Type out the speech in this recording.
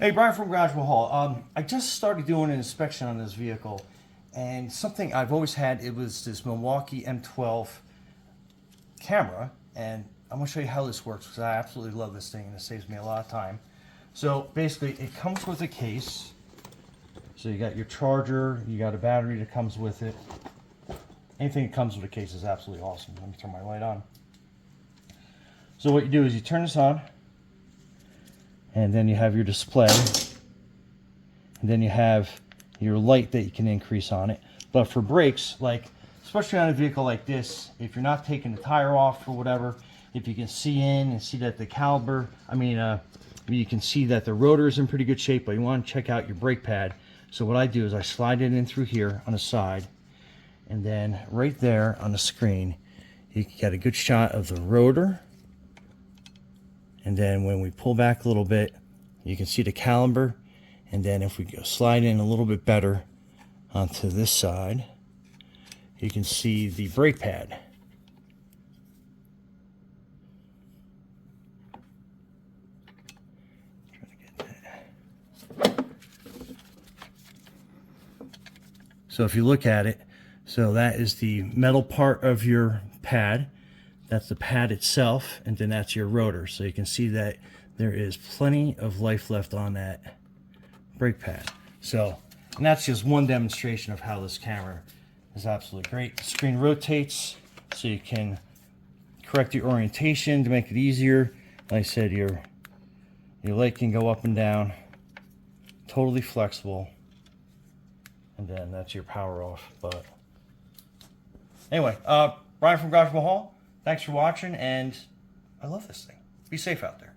Hey, Brian from Garage Hall. I just started doing an inspection on this vehicle, and something I've always had, it was this Milwaukee M12 camera, and I'm going to show you how this works because I absolutely love this thing and it saves me a lot of time. So basically, it comes with a case. So you got your charger, you got a battery that comes with it. Anything that comes with a case is absolutely awesome. Let me turn my light on. So what you do is you turn this on, and then you have your display, and then you have your light that you can increase on it. But for brakes, like especially on a vehicle like this, if you're not taking the tire off or whatever, if you can see in and see that the caliber, you can see that the rotor is in pretty good shape, but you want to check out your brake pad. So what I do is I slide it in through here on the side, and then right there on the screen, you can get a good shot of the rotor. And then when we pull back a little bit, you can see the caliber. And then if we go slide in a little bit better onto this side, you can see the brake pad. Try to get that. So if you look at it, so that is the metal part of your pad. That's the pad itself, and then that's your rotor. So you can see that there is plenty of life left on that brake pad. So, and that's just one demonstration of how this camera is absolutely great. The screen rotates so you can correct your orientation to make it easier. Like I said, your light can go up and down, totally flexible. And then that's your power off. But anyway, Brian from Garage Hall. Thanks for watching, and I love this thing. Be safe out there.